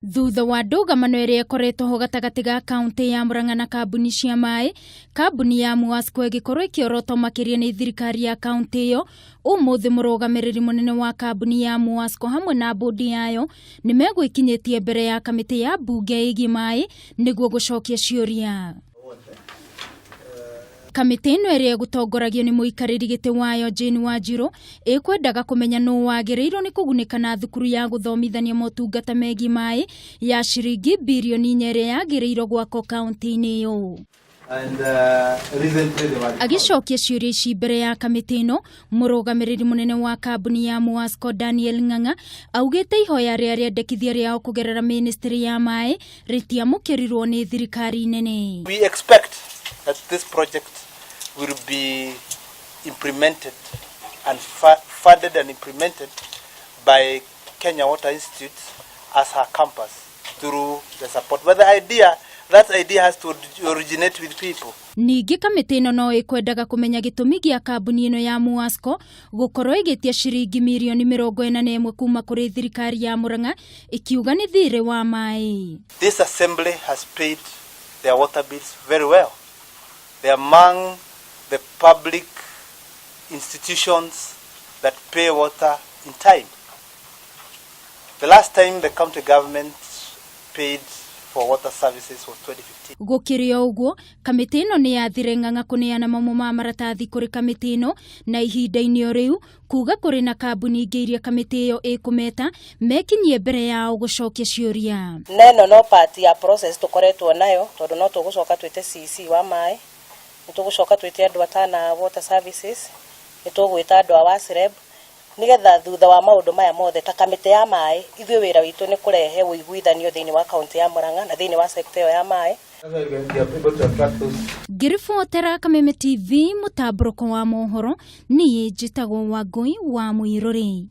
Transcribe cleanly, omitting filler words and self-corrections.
Thutha wa ndũgamano ĩrĩa ĩkoretwo ho gatagatĩ ga kaunti ya Murang'a na kambuni cia maĩ, kambuni ya MUWASCO ĩgĩkorwo ĩkĩorotwo makĩria nĩ thirikari ya kaunti ĩyo, umuthi murugamiriri munene wa kambuni ya MUWASCO hamwe na Mbundi yayo nimeguikinyitie mbere ya kamiti ya mbunge igii maĩ niguo gucokia ciũria. Kamiti ĩno ĩrĩa ĩgũtongoragio nĩ mũikarĩri gĩtĩ wayo Wanjiru ĩkwendaga kũmenya nũ wagĩrĩirwo nĩ kũgunĩka na thukuru ya gũthomithania motungata megiĩ maĩ ya ciringi birioni 4 ĩrĩa yagĩrĩirwo gwakwo kaunti-ini ĩyo. Agicokia ciũria ici mbere ya kamiti ĩno, murugamiriri munene wa kambuni ya MUWASCO Ng'ang'a augĩte ihoya rĩa rĩendekithia rĩao kũgerera ministry ya maĩ rĩtiamũkĩrirwo nĩ thirikari nene. We expect that this project will be implemented and funded and implemented by Kenya Water Institute as her campus through the support. But that idea has to originate with people. Ningĩ kamiti ĩno no ĩkwendaga kũmenya gĩtũmi gĩa kambuni ĩno ya MUWASCO gũkorwo ĩgĩtia ciringi mirioni 41 kuma kũrĩ thirikari ya Murang'a ikiuga nĩ thirĩ wa maĩ. This assembly has paid their water bills very well. They are among the public institutions that pay water in time. The last time the county government paid for water services was 2015. Gũkĩrĩ ũguo, kamiti ĩno nĩ yathire Ng'ang'a kũneana mamwe ma maratathi kũrĩ kamiti ĩno na ihinda-inĩ o rĩu kuga kũrĩ na kambuni ingĩ iria kamiti ĩyo ĩkũmeta mekinyie mbere yao gũcokia ciũria. Neno no part ya process tukoretwo nayo tondu no tũgũcoka twĩte CC wa maĩ, nĩ tũgũcoka twĩte andũ atana water services, nĩ tũgwĩta andũ a WASREB nigetha thutha wa maũndũ maya mothe ta kamiti ya maĩ ithuĩ wĩra witũ nĩ kũrehe ũiguithanio thĩinĩ wa kaunti ya Murang'a na thĩinĩ wa sector ĩyo ya maĩ. Ngĩribotera Kameme TV mũtambũrũko wa mohoro niĩ njĩtagwo Wangui wa Muiruri.